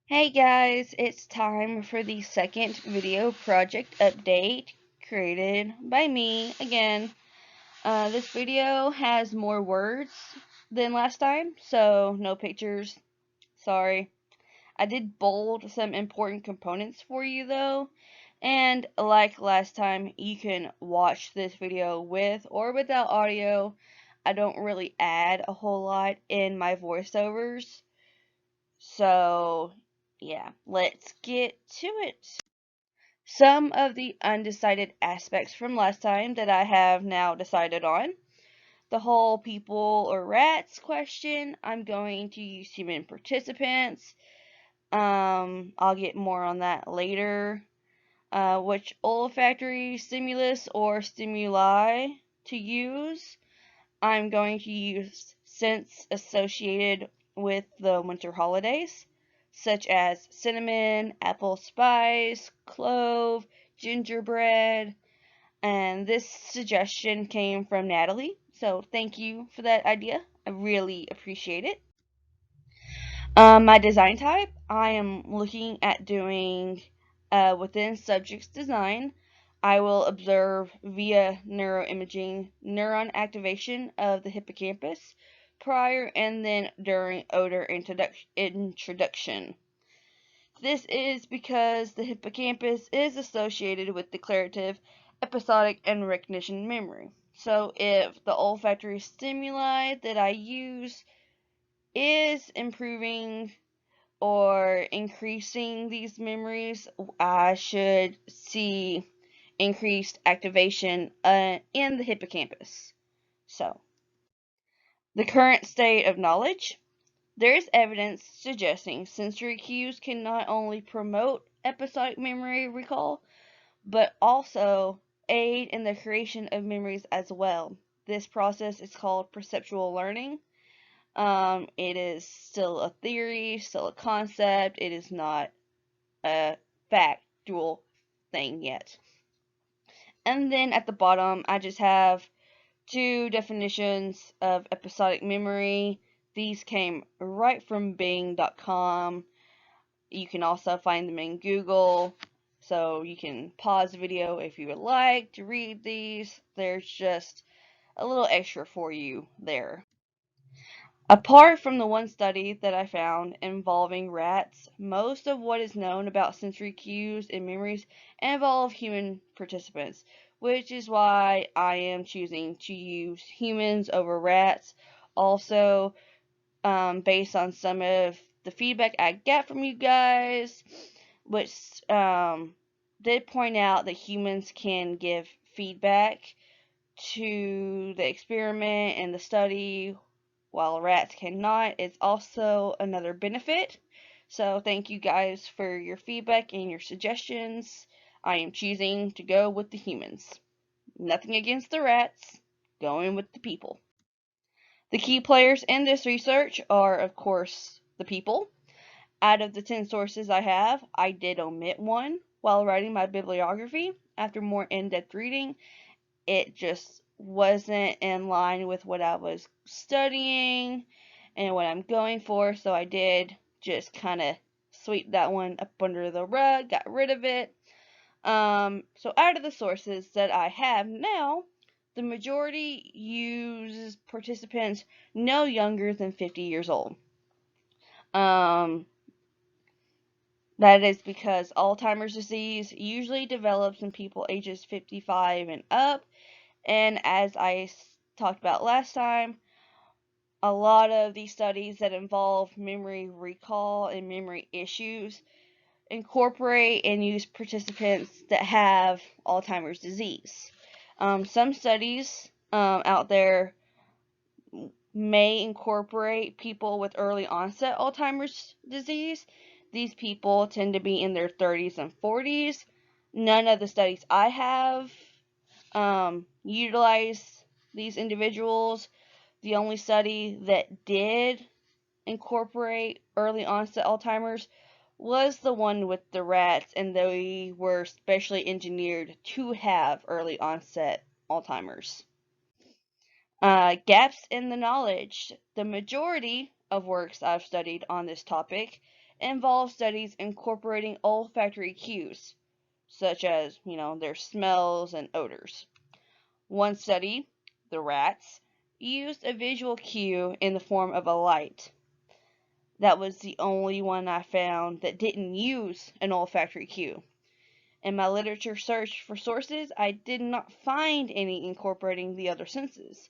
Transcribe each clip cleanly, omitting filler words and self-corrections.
Hey guys, it's time for the second video project update created by me again. This video has more words than last time, so no pictures. Sorry. I did bold some important components for you though, and like last time, you can watch this video with or without audio. I don't really add a whole lot in my voiceovers. So, yeah, let's get to it. Some of the undecided aspects from last time that I have now decided on. The whole people or rats question, I'm going to use human participants. I'll get more on that later. Which olfactory stimulus or stimuli to use. I'm going to use scents associated with the winter holidays, such as cinnamon, apple spice, clove, gingerbread, and this suggestion came from Natalie, so thank you for that idea. I really appreciate it. My design type, I am looking at doing within subject's design. I will observe via neuroimaging neuron activation of the hippocampus prior and then during odor introduction. This is because the hippocampus is associated with declarative, episodic, and recognition memory. So if the olfactory stimuli that I use is improving or increasing these memories, I should see increased activation in the hippocampus. So, the current state of knowledge. There is evidence suggesting sensory cues can not only promote episodic memory recall, but also aid in the creation of memories as well. This process is called perceptual learning. It is still a theory, still a concept. It is not a factual thing yet. And then at the bottom, I just have two definitions of episodic memory. These came right from Bing.com. You can also find them in Google. So you can pause the video if you would like to read these. There's just a little extra for you there. Apart from the one study that I found involving rats, most of what is known about sensory cues and memories involve human participants, which is why I am choosing to use humans over rats. Also, based on some of the feedback I get from you guys, which did point out that humans can give feedback to the experiment and the study while rats cannot. It's also another benefit. So thank you guys for your feedback and your suggestions. I am choosing to go with the humans. Nothing against the rats, going with the people. The key players in this research are, of course, the people. Out of the 10 sources I have, I did omit one while writing my bibliography. After more in-depth reading, it just wasn't in line with what I was studying and what I'm going for, so I did just kind of sweep that one up under the rug, got rid of it. So out of the sources that I have now, the majority uses participants no younger than 50 years old. Um, that is because Alzheimer's disease usually develops in people ages 55 and up. And as I talked about last time, a lot of these studies that involve memory recall and memory issues incorporate and use participants that have Alzheimer's disease. Some studies out there may incorporate people with early onset Alzheimer's disease. These people tend to be in their 30s and 40s. None of the studies I have utilize these individuals. The only study that did incorporate early onset Alzheimer's was the one with the rats, and they were specially engineered to have early onset Alzheimer's. Gaps in the knowledge. The majority of works I've studied on this topic involve studies incorporating olfactory cues, such as, their smells and odors. One study, the rats, used a visual cue in the form of a light. That was the only one I found that didn't use an olfactory cue. In my literature search for sources, I did not find any incorporating the other senses.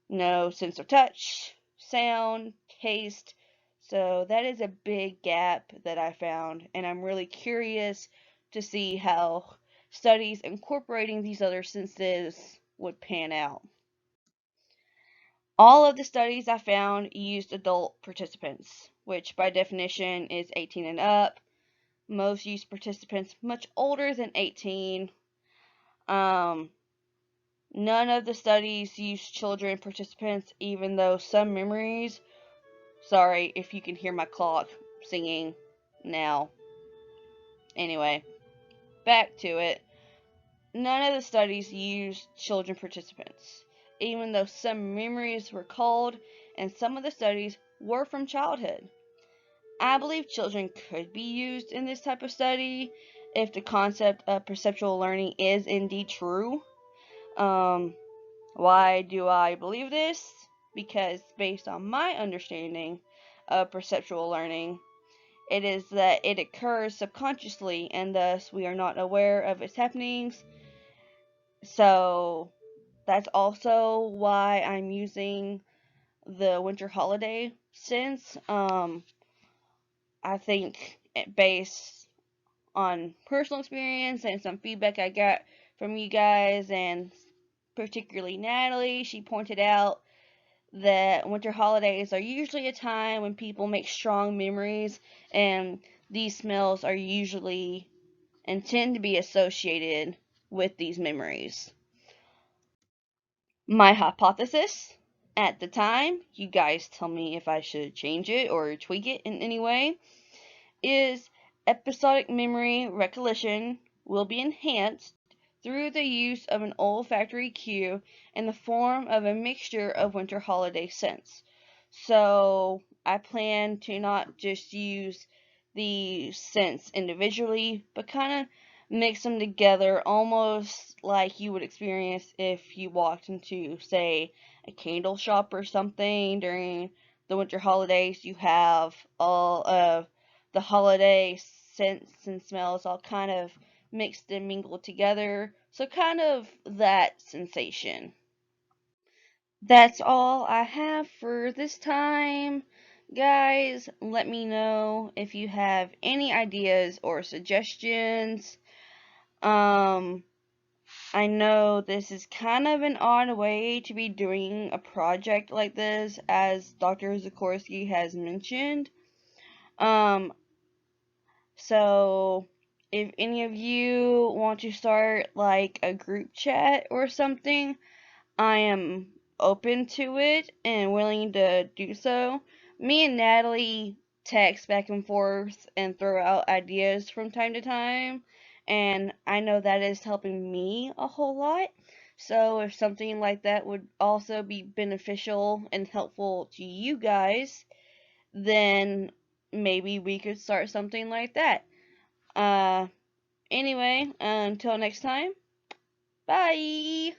No sense of touch, sound, taste. So that is a big gap that I found, and I'm really curious to see how studies incorporating these other senses would pan out. All of the studies I found used adult participants, which by definition is 18 and up. Most used participants much older than 18. Um, None of the studies used children participants, even though some memories. Sorry if you can hear my clock singing now. Anyway, back to it. None of the studies used children participants, even though some memories were called and some of the studies were from childhood. I believe children could be used in this type of study if the concept of perceptual learning is indeed true. Why do I believe this? Because based on my understanding of perceptual learning, it is that it occurs subconsciously and thus we are not aware of its happenings. So that's also why I'm using the winter holiday sense. I think based on personal experience and some feedback I got from you guys, and particularly Natalie, she pointed out that winter holidays are usually a time when people make strong memories, and these smells are usually and tend to be associated with these memories. My hypothesis at the time, you guys tell me if I should change it or tweak it in any way, is episodic memory recollection will be enhanced through the use of an olfactory cue in the form of a mixture of winter holiday scents. So I plan to not just use the scents individually, but kind of mix them together almost like you would experience if you walked into, say, a candle shop or something during the winter holidays. You have all of the holiday scents and smells all kind of mixed and mingled together. So kind of that sensation. That's all I have for this time. Guys, let me know if you have any ideas or suggestions. I know this is kind of an odd way to be doing a project like this, as Dr. Sikorski has mentioned. Um, So, if any of you want to start like a group chat or something, I am open to it and willing to do so. Me and Natalie text back and forth and throw out ideas from time to time, and I know that is helping me a whole lot. So, if something like that would also be beneficial and helpful to you guys, then maybe we could start something like that. Uh, anyway, until next time, bye!